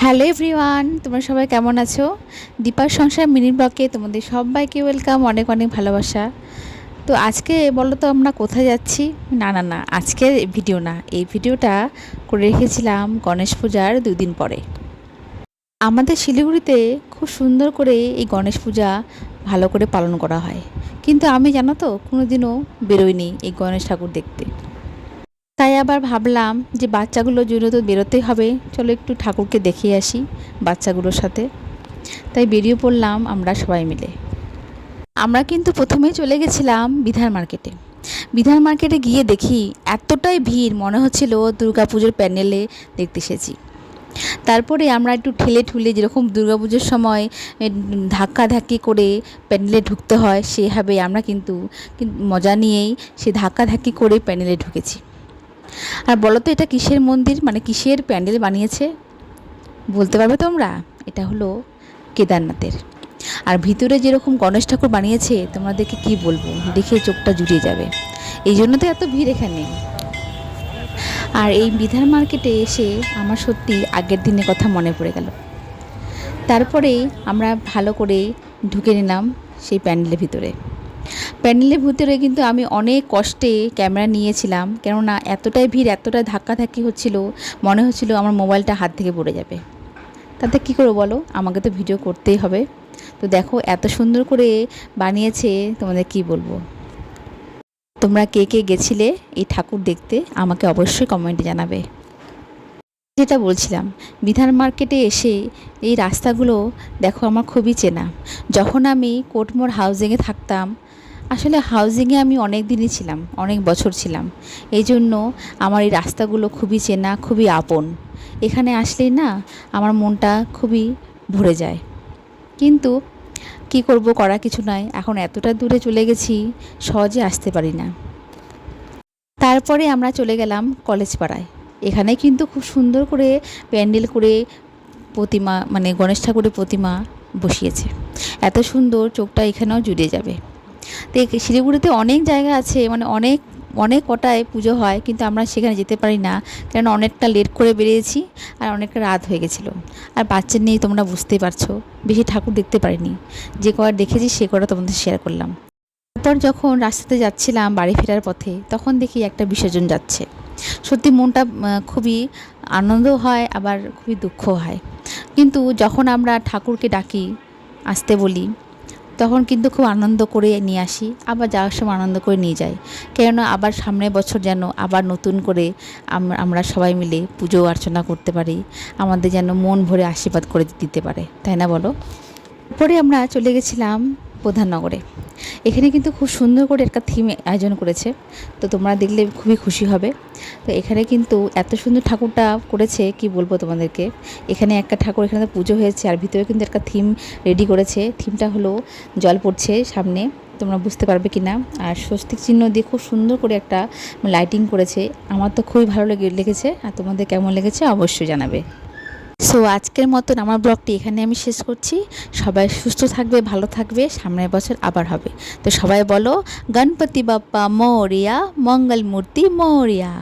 Hello everyone, তোমরা সবাই কেমন আছো? দীপার সংসার মিনি ব্লগে তোমাদের সবাইকে ওয়েলকাম, অনেক অনেক ভালোবাসা। তো আজকে বলো তো আমরা কোথায় যাচ্ছি? না, আজকের ভিডিও না, এই ভিডিওটা করে রেখেছিলাম গণেশ পূজার 2 দিন পরে। আমাদের শিলিগুড়িতে খুব সুন্দর করে এই গণেশ পূজা ভালো করে পালন করা হয়, কিন্তু আমি জানো তো কোনোদিনও বেরোইনি এই গণেশ ঠাকুর দেখতে। তাই আবার ভাবলাম যে বাচ্চাগুলোর জন্য তো বেরোতেই হবে, চলো একটু ঠাকুরকে দেখিয়ে আসি বাচ্চাগুলোর সাথে। তাই বেরিয়ে পড়লাম আমরা সবাই মিলে। আমরা কিন্তু প্রথমেই চলে গেছিলাম বিধান মার্কেটে। বিধান মার্কেটে গিয়ে দেখি এতটাই ভিড়, মনে হচ্ছিল দুর্গাপুজোর প্যান্ডেলে দেখতে এসেছি। তারপরে আমরা একটু ঠেলে ঠুলে, যেরকম দুর্গাপুজোর সময় ধাক্কাধাক্কি করে প্যান্ডেলে ঢুকতে হয়, সেভাবে আমরা কিন্তু মজা নিয়েই সে ধাক্কাধাক্কি করে প্যান্ডেলে ঢুকেছি। আর বলো তো এটা কিসের মন্দির, মানে কিসের প্যান্ডেল বানিয়েছে বলতে পারবে তোমরা? এটা হলো কেদারনাথের। আর ভিতরে যেরকম গণেশ ঠাকুর বানিয়েছে, তোমাদেরকে কি বলবো, দেখে চোখটা জুড়িয়ে যাবে। এই জন্য তো এত ভিড় এখানে। আর এই বিধান মার্কেটে এসে আমার সত্যি আগের দিনের কথা মনে পড়ে গেল। তারপরে আমরা ভালো করে ঢুকে নিলাম সেই প্যান্ডেলের ভিতরে। প্যান্ডেলের ভিতরে কিন্তু আমি অনেক কষ্টে ক্যামেরা নিয়েছিলাম, কেননা এতটাই ভিড়, এতটাই ধাক্কাধাক্কি হচ্ছিল, মনে হচ্ছিল আমার মোবাইলটা হাত থেকে পড়ে যাবে। তাতে কী করবো বলো, আমাকে তো ভিডিও করতেই হবে। তো দেখো এত সুন্দর করে বানিয়েছে, তোমাদের কি বলবো। তোমরা কে কে গেছিলে এই ঠাকুর দেখতে আমাকে অবশ্যই কমেন্টে জানাবে। যেটা বলছিলাম, বিধান মার্কেটে এসে এই রাস্তাগুলো দেখো আমার খুবই চেনা। যখন আমি কোটমোড় হাউজিংয়ে থাকতাম, আসলে হাউজিংয়ে আমি অনেক দিনই ছিলাম, অনেক বছর ছিলাম, এই জন্য আমার এই রাস্তাগুলো খুবই চেনা, খুবই আপন। এখানে আসলেই না আমার মনটা খুবই ভরে যায়। কিন্তু কি করব, করা কিছু নয়, এখন এতটা দূরে চলে গেছি, সহজে আসতে পারি না। তারপরে আমরা চলে গেলাম কলেজ পাড়ায়। এখানে কিন্তু খুব সুন্দর করে প্যান্ডেল করে প্রতিমা, মানে গণেশ ঠাকুরের প্রতিমা বসিয়েছে। এত সুন্দর, চোখটা এখানেও জুড়ে যাবে। তো শিলিগুড়িতে অনেক জায়গা আছে, মানে অনেক অনেক কটায় পুজো হয়, কিন্তু আমরা সেখানে যেতে পারি না, কারণ অনেকটা লেট করে বেরিয়েছি আর অনেকটা রাত হয়ে গেছিলো। আর বাচ্চা নিয়ে তোমরা বুঝতেই পারছো, বেশি ঠাকুর দেখতে পারিনি। যে কটা দেখেছি সে কটা তোমাদের শেয়ার করলাম। তারপর যখন রাস্তাতে যাচ্ছিলাম বাড়ি ফেরার পথে, তখন দেখি একটা বিসর্জন যাচ্ছে। সত্যি মনটা খুবই আনন্দ হয়, আবার খুবই দুঃখ হয়। কিন্তু যখন আমরা ঠাকুরকে ডাকি, আসতে বলি, তখন কিন্তু খুব আনন্দ করে নিয়ে আসি, আবার যাওয়ার সময় আনন্দ করে নিয়ে যাই। কেননা আবার সামনের বছর যেন আবার নতুন করে আমরা সবাই মিলে পুজো অর্চনা করতে পারি, আমাদের যেন মন ভরে আশীর্বাদ করে দিতে পারে, তাই না বলো? পরে আমরা চলে গেছিলাম প্রধাননগরে। এখানে কিন্তু খুব সুন্দর করে একটা থিম আয়োজন করেছে, তো তোমরা দেখলে খুবই খুশি হবে। তো এখানে কিন্তু এত সুন্দর ঠাকুরটা করেছে, কি বলবো তোমাদেরকে। এখানে একটা ঠাকুর, এখানে পুজো হয়েছে, আর ভিতরে কিন্তু একটা থিম রেডি করেছে। থিমটা হলো জল পড়ছে সামনে, তোমরা বুঝতে পারবে কি না। আর স্বস্তিক চিহ্ন দিয়ে খুব সুন্দর করে একটা লাইটিং করেছে। আমার তো খুবই ভালো লেগেছে, আর তোমাদের কেমন লেগেছে অবশ্যই জানাবে। সো আজকের মতন আমার ব্লগটি এখানে আমি শেষ করছি। সবাই সুস্থ থাকবে, ভালো থাকবে, সামনের বছর আবার হবে। তো সবাই বলো গণপতি বাপ্পা মোরিয়া, মঙ্গল মূর্তি মোরিয়া।